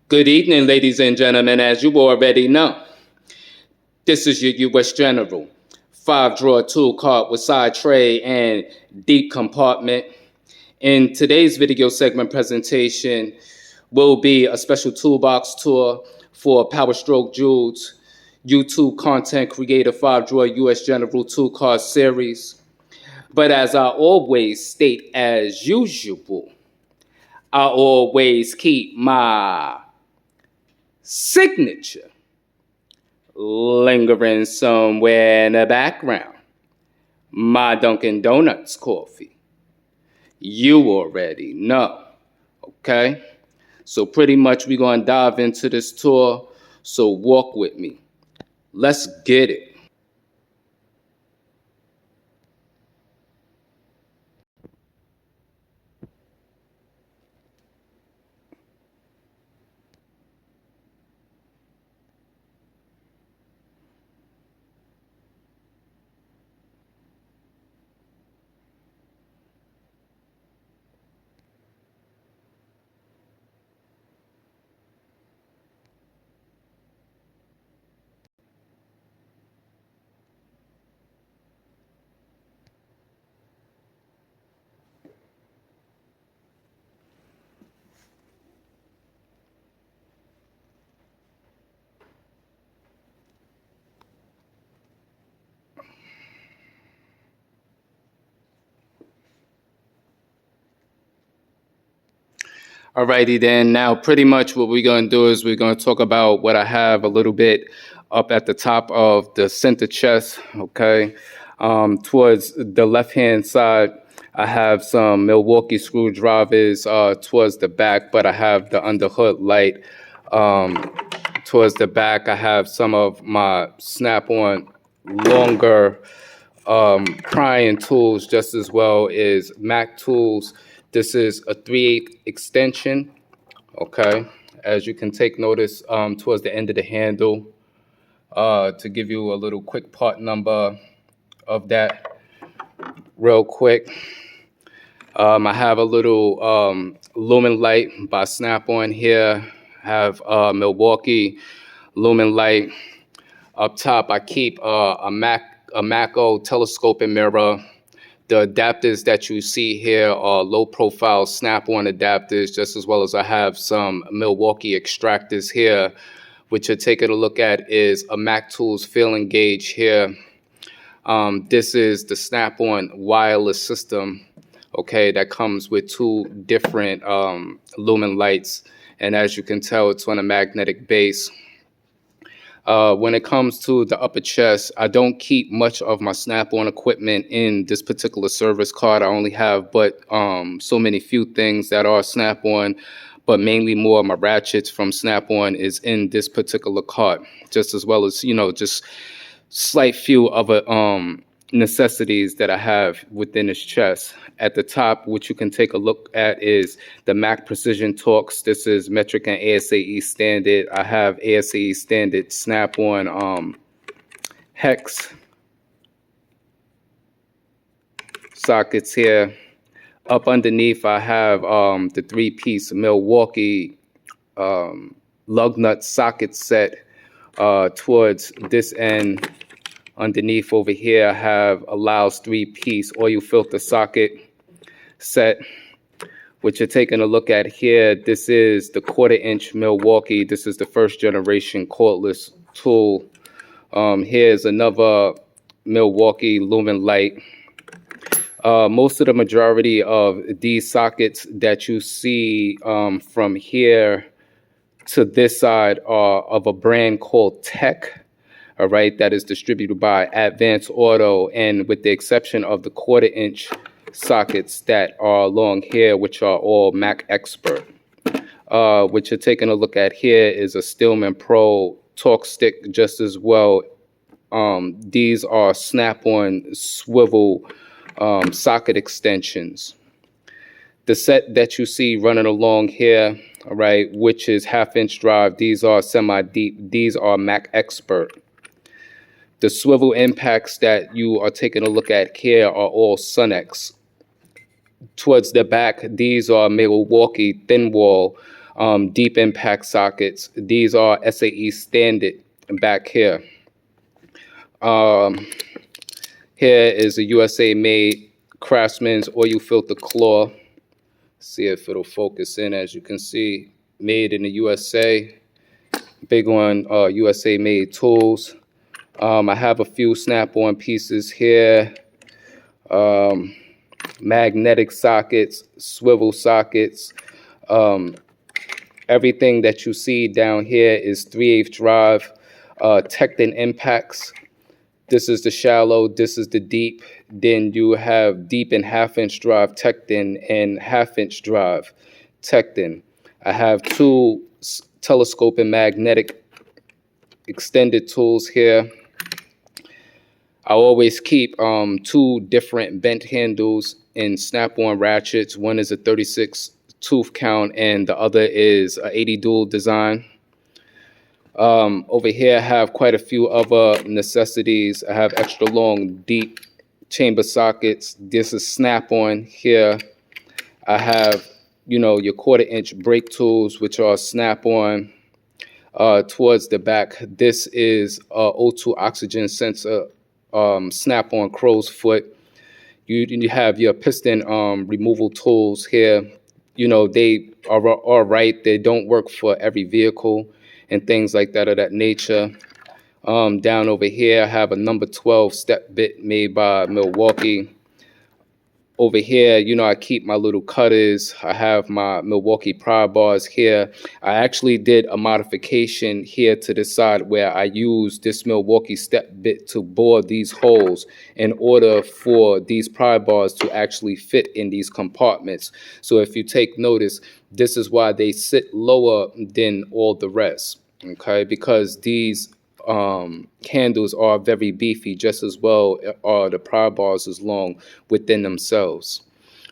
Good evening, ladies and gentlemen. As you already know, this is your U.S. General. 5-drawer tool cart with side tray and deep compartment. In today's video segment presentation will be a special toolbox tour for Power Stroke Judes YouTube content creator 5-drawer U.S. General tool cart series. But as I always state, as usual, I always keep my signature lingering somewhere in the background. My Dunkin' Donuts coffee. You already know. Okay? So pretty much we're going to dive into this tour. So walk with me. Let's get it. Alrighty then, now pretty much what we're going to do is we're going to talk about what I have a little bit up at the top of the center chest, okay? Towards the left-hand side, I have some Milwaukee screwdrivers towards the back, but I have the underhood light towards the back. I have some of my snap-on longer prying tools, just as well as Mac tools. This is a 3/8 extension, okay? As you can take notice towards the end of the handle, to give you a little quick part number of that real quick. I have a little lumen light by Snap-on here. I have Milwaukee lumen light. Up top, I keep a Mako telescoping mirror. The adapters that you see here are low-profile Snap-on adapters, just as well as I have some Milwaukee extractors here, which you're taking a look at is a Mac Tools feeling gauge here. This is the Snap-on wireless system, okay, that comes with two different lumen lights, and as you can tell, it's on a magnetic base. When it comes to the upper chest, I don't keep much of my Snap-on equipment in this particular service card. I only have but so many few things that are Snap-on, but mainly more of my ratchets from Snap-on is in this particular card, just as well as, just slight few other necessities that I have within this chest. At the top, which you can take a look at, is the Mac Precision Torx. This is metric and ASAE standard. I have ASAE standard Snap-on hex sockets here. Up underneath, I have the 3-piece Milwaukee lug nut socket set. Towards this end, underneath over here, I have a Laos 3-piece oil filter socket set, which you're taking a look at here. This is the 1/4-inch Milwaukee. This is the first generation cordless tool. Here's another Milwaukee lumen light. Most of the majority of these sockets that you see from here to this side are of a brand called Tech. All right, that is distributed by Advance Auto, and with the exception of the 1/4-inch sockets that are along here, which are all Mac Expert. What you're taking a look at here is a Stillman Pro Torx stick just as well. These are Snap-on swivel socket extensions. The set that you see running along here, all right, which is 1/2-inch drive, these are semi-deep. These are Mac Expert. The swivel impacts that you are taking a look at here are all Sunex. Towards the back, these are Milwaukee thin wall deep impact sockets. These are SAE standard back here. Here is a USA made Craftsman's oil filter claw. See if it'll focus in. As you can see, made in the USA. Big on USA made tools. I have a few snap-on pieces here. Magnetic sockets, swivel sockets. Everything that you see down here is 3/8 drive, Tecton impacts. This is the shallow, this is the deep. Then you have deep and 1/2-inch drive Tecton and 1/2-inch drive Tecton. I have two telescope and magnetic extended tools here. I always keep two different bent handles in snap-on ratchets. One is a 36 tooth count and the other is a 80 dual design. Over here I have quite a few other necessities. I have extra long deep chamber sockets. This is snap-on here. I have, your 1/4-inch brake tools, which are snap-on. Towards the back, this is a O2 oxygen sensor, snap-on crow's foot. You have your piston removal tools here. They are all right. They don't work for every vehicle and things like that of that nature. Down over here, I have a number 12 step bit made by Milwaukee. Over here, I keep my little cutters. I have my Milwaukee pry bars here. I actually did a modification here to the side where I used this Milwaukee step bit to bore these holes in order for these pry bars to actually fit in these compartments. So if you take notice, this is why they sit lower than all the rest, okay? Because these handles are very beefy, just as well are the pry bars as long within themselves.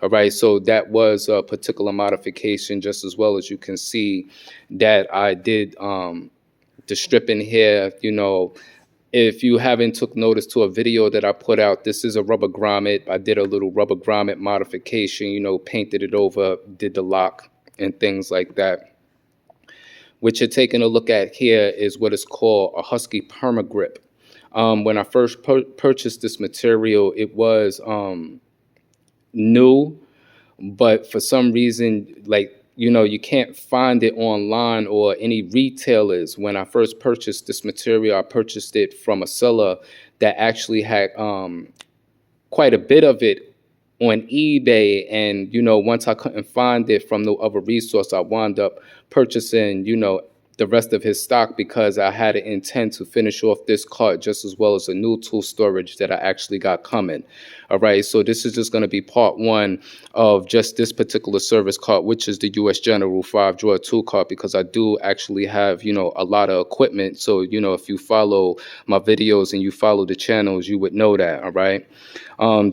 All right, so that was a particular modification, just as well as you can see that I did the stripping here. If you haven't took notice to a video that I put out, this is a rubber grommet. I did a little rubber grommet modification, painted it over, did the lock and things like that. What you're taking a look at here is what is called a Husky Permagrip. When I first purchased this material, it was new, but for some reason, you can't find it online or any retailers. When I first purchased this material, I purchased it from a seller that actually had quite a bit of it on eBay, and once I couldn't find it from no other resource, I wound up purchasing the rest of his stock because I had an intent to finish off this cart, just as well as a new tool storage that I actually got coming. All right, so this is just going to be part one of just this particular service cart, which is the US General 5-drawer tool cart, because I do actually have a lot of equipment. So if you follow my videos and you follow the channels, you would know that. All right,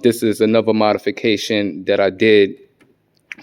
this is another modification that I did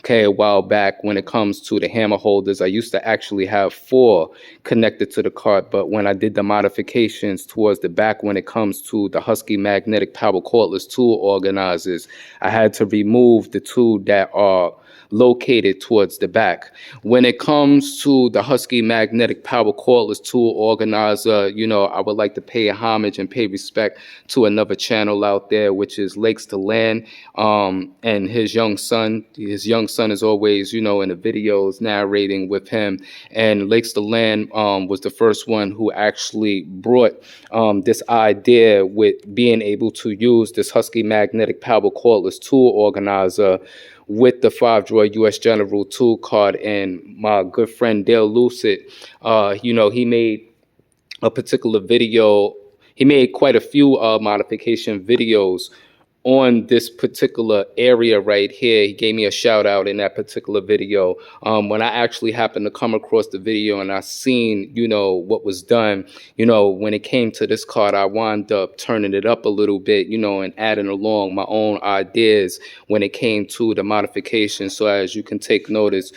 a while back when it comes to the hammer holders. I used to actually have 4 connected to the cart, but when I did the modifications towards the back when it comes to the Husky magnetic power cordless tool organizers, I had to remove the 2 that are located towards the back. When it comes to the Husky magnetic power cordless tool organizer, I would like to pay homage and pay respect to another channel out there, which is Lakes to Land, and his young son. His young son is always, in the videos narrating with him. And Lakes to Land was the first one who actually brought this idea with being able to use this Husky magnetic power cordless tool organizer with the 5-drawer US General tool cart. And my good friend Dale Lucid, he made a particular video. He made quite a few modification videos on this particular area right here. He gave me a shout out in that particular video. When I actually happened to come across the video and I seen, what was done, when it came to this card, I wound up turning it up a little bit, and adding along my own ideas when it came to the modification. So as you can take notice,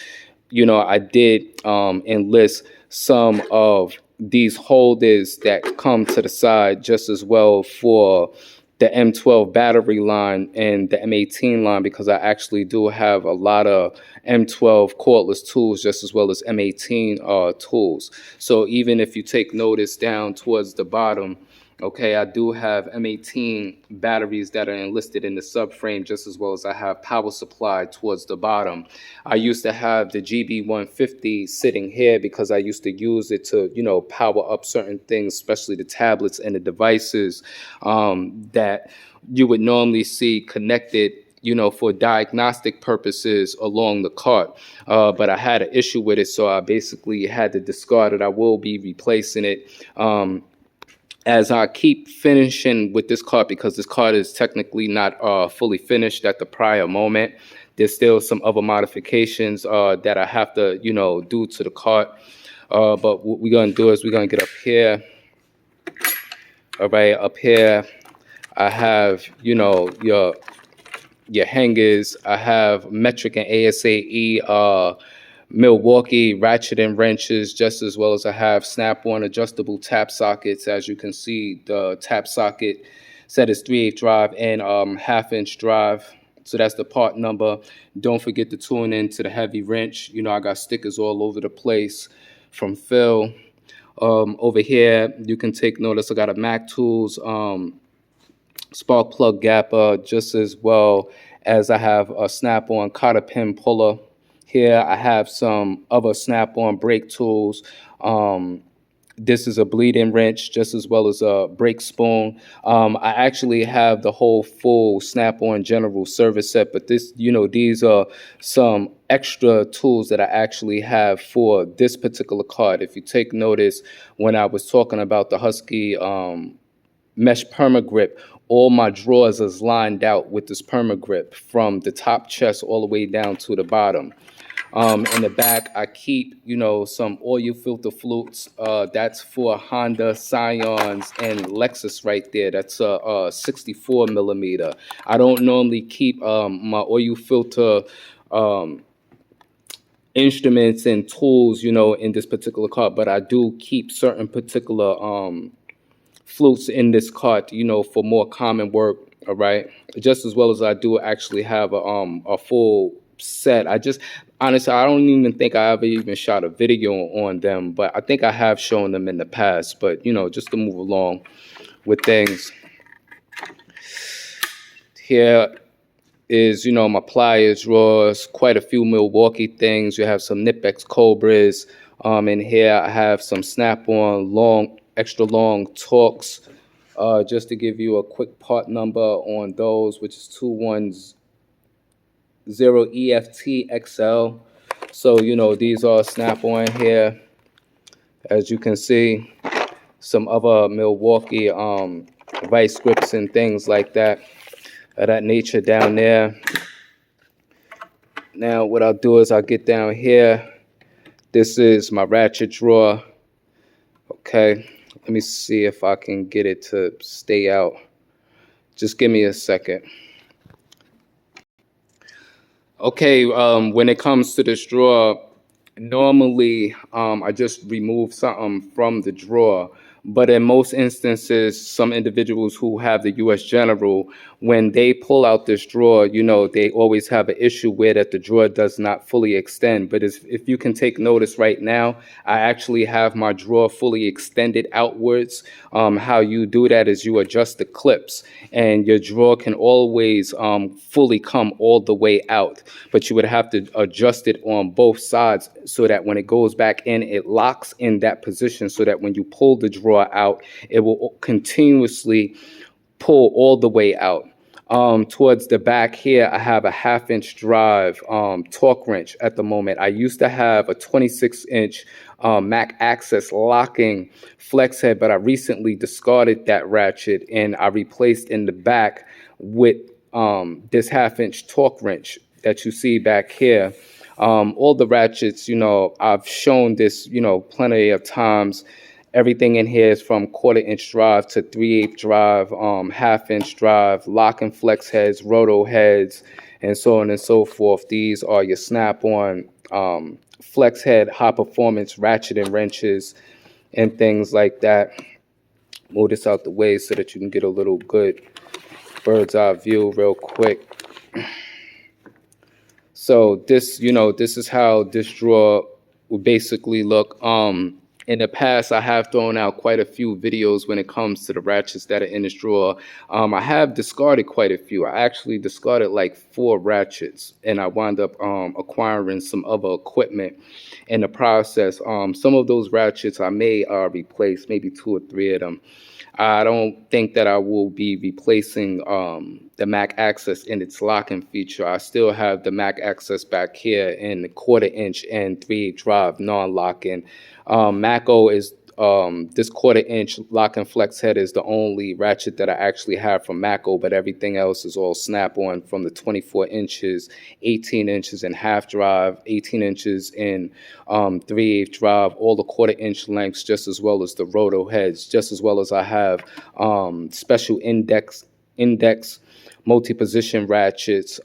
I did enlist some of these holders that come to the side just as well for the M12 battery line and the M18 line, because I actually do have a lot of M12 cordless tools just as well as M18 tools. So even if you take notice down towards the bottom, okay, I do have M18 batteries that are enlisted in the subframe, just as well as I have power supply towards the bottom. I used to have the GB150 sitting here because I used to use it to, power up certain things, especially the tablets and the devices that you would normally see connected, for diagnostic purposes along the cart. But I had an issue with it, so I basically had to discard it. I will be replacing it. As I keep finishing with this card, because this card is technically not fully finished at the prior moment. There's still some other modifications that I have to, do to the card. But what we're going to do is we're going to get up here. All right, up here, I have, your hangers. I have metric and ASAE Milwaukee ratchet and wrenches, just as well as I have snap-on adjustable tap sockets. As you can see, the tap socket set is 3/8 drive and 1/2-inch drive. So that's the part number. Don't forget to tune in to the heavy wrench. I got stickers all over the place from Phil. Over here, you can take notice I got a Mac Tools spark plug gapper, just as well as I have a snap-on cotter pin puller. Here I have some other snap-on brake tools. This is a bleed-in wrench, just as well as a brake spoon. I actually have the whole full snap-on general service set, but these are some extra tools that I actually have for this particular card. If you take notice, when I was talking about the Husky mesh perma grip, all my drawers is lined out with this perma grip from the top chest all the way down to the bottom. In the back, I keep, some oil filter flutes. That's for Honda, Scions, and Lexus right there. That's a 64 millimeter. I don't normally keep my oil filter instruments and tools, in this particular cart, but I do keep certain particular flutes in this cart, for more common work. All right, just as well as I do actually have a full set. Honestly, I don't even think I ever even shot a video on them, but I think I have shown them in the past. But just to move along with things, here is my pliers drawers, quite a few Milwaukee things. You have some Nipex Cobras. In here I have some snap-on extra long Torx. Just to give you a quick part number on those, which is 210 EFT XL. So these are snap-on here. As you can see, some other Milwaukee vice grips and things like that of that nature down there. Now what I'll do is I'll get down here. This is my ratchet drawer. Okay, let me see if I can get it to stay out. Just give me a second. Okay, when it comes to this drawer, normally I just remove something from the drawer. But in most instances, some individuals who have the U.S. General, when they pull out this drawer, they always have an issue where that the drawer does not fully extend. But if you can take notice right now, I actually have my drawer fully extended outwards. How you do that is you adjust the clips, and your drawer can always fully come all the way out. But you would have to adjust it on both sides so that when it goes back in, it locks in that position so that when you pull the drawer out, it will continuously pull all the way out. Towards the back here, I have a 1/2-inch drive torque wrench at the moment. I used to have a 26-inch Mac Access locking flex head, but I recently discarded that ratchet and I replaced in the back with this 1/2-inch torque wrench that you see back here. All the ratchets, I've shown this, plenty of times. Everything in here is from 1/4-inch drive to 3/8 drive, 1/2-inch drive, lock and flex heads, roto heads, and so on and so forth. These are your snap-on flex head, high performance ratchet and wrenches, and things like that. Move this out the way so that you can get a little good bird's eye view real quick. So this, this is how this drawer would basically look. In the past, I have thrown out quite a few videos when it comes to the ratchets that are in this drawer. I have discarded quite a few. I actually discarded like 4 ratchets, and I wound up acquiring some other equipment in the process. Some of those ratchets I may replace, maybe 2 or 3 of them. I don't think that I will be replacing the Mac Access in its locking feature. I still have the Mac Access back here in the 1/4" and 3/8 drive non-locking. Maco is this 1/4" lock and flex head is the only ratchet that I actually have from Maco, but everything else is all snap-on from the 24 inches, 18 inches in half drive, 18 inches in 3/8 drive, all the 1/4" lengths, just as well as the roto heads, just as well as I have special index multi-position ratchets,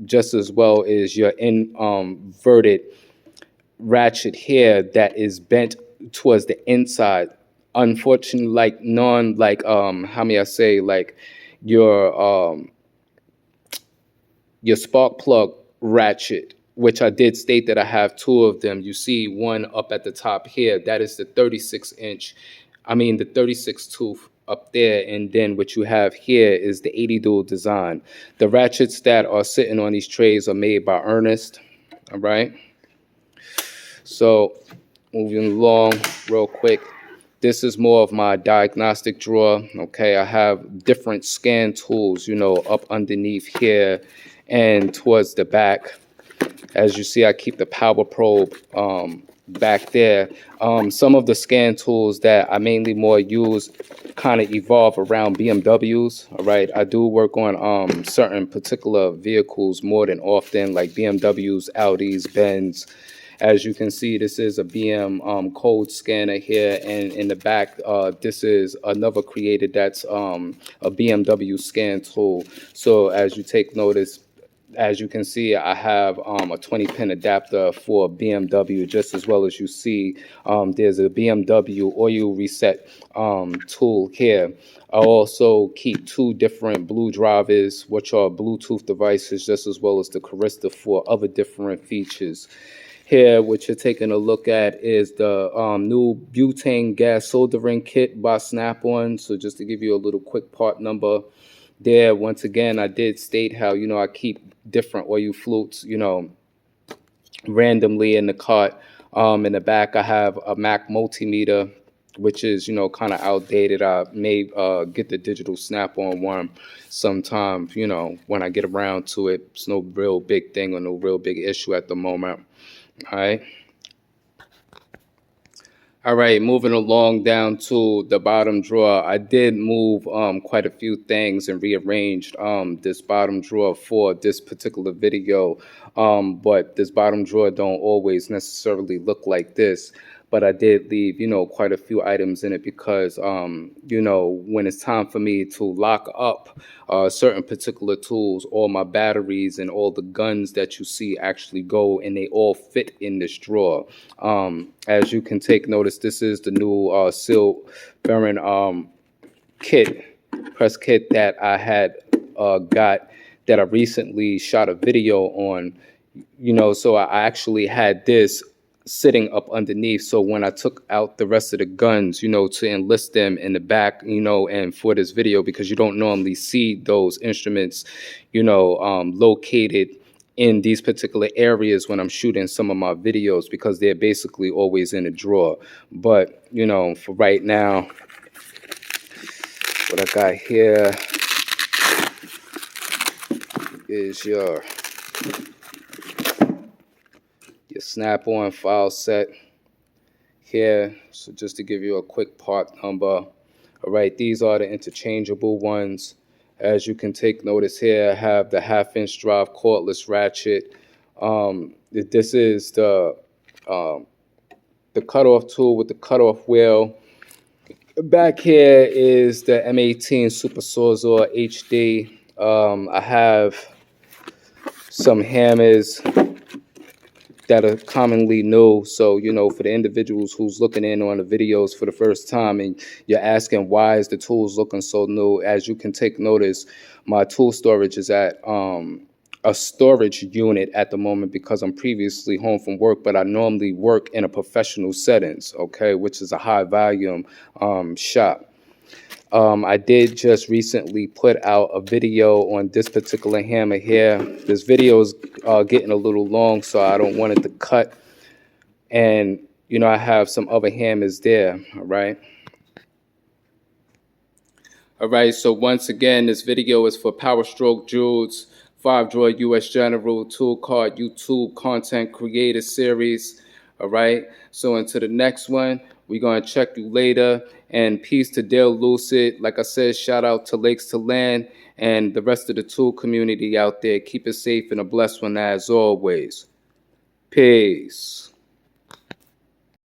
just as well as your inverted ratchet here that is bent towards the inside. Unfortunately, how may I say, like your spark plug ratchet, which I did state that I have 2 of them. You see one up at the top here, that is the 36 tooth up there, and then what you have here is the 80 dual design. The ratchets that are sitting on these trays are made by Ernest. All right. So moving along real quick, this is more of my diagnostic drawer. Okay, I have different scan tools, up underneath here and towards the back. As you see, I keep the power probe back there. Some of the scan tools that I mainly more use kind of evolve around BMWs. All right, I do work on certain particular vehicles more than often, like BMWs, Audis, Benz. As you can see, this is a BM code scanner here, and in the back, this is another created that's a BMW scan tool. So as you take notice, as you can see, I have a 20-pin adapter for BMW, just as well as you see there's a BMW oil reset tool here. I also keep 2 different blue drivers, which are Bluetooth devices, just as well as the Carista for other different features. Here, what you're taking a look at is the new butane gas soldering kit by Snap-on. So just to give you a little quick part number there, once again, I did state how, I keep different oil flutes, randomly in the cart. In the back, I have a Mac multimeter, which is, kind of outdated. I may get the digital Snap-on one sometime, when I get around to it. It's no real big thing or no real big issue at the moment. All right, moving along down to the bottom drawer. I did move quite a few things and rearranged this bottom drawer for this particular video, but this bottom drawer don't always necessarily look like this. But I did leave, quite a few items in it because, when it's time for me to lock up certain particular tools, all my batteries and all the guns that you see actually go, and they all fit in this drawer. As you can take notice, this is the new seal bearing press kit that I had got that I recently shot a video on. So I actually had this sitting up underneath. So when I took out the rest of the guns, to enlist them in the back, and for this video, because you don't normally see those instruments, located in these particular areas when I'm shooting some of my videos, because they're basically always in a drawer. But, for right now, what I got here is your Snap-on file set here. So just to give you a quick part number. All right, these are the interchangeable ones. As you can take notice here, I have the 1/2" drive cordless ratchet. This is the cutoff tool with the cutoff wheel. Back here is the M18 Super Sawzall HD. I have some hammers that are commonly new. So, for the individuals who's looking in on the videos for the first time and you're asking why is the tools looking so new, as you can take notice, my tool storage is at a storage unit at the moment because I'm previously home from work, but I normally work in a professional settings, okay, which is a high volume shop. I did just recently put out a video on this particular hammer here. This video is getting a little long, so I don't want it to cut. And, I have some other hammers there, all right? All right, so once again, this video is for Power Stroke Judes, 5-drawer US General, Tool Card YouTube Content Creator Series. All right, so into the next one, we're going to check you later. And peace to Dale Lucid. Like I said, shout out to Lakes to Land and the rest of the tool community out there. Keep it safe and a blessed one as always. Peace.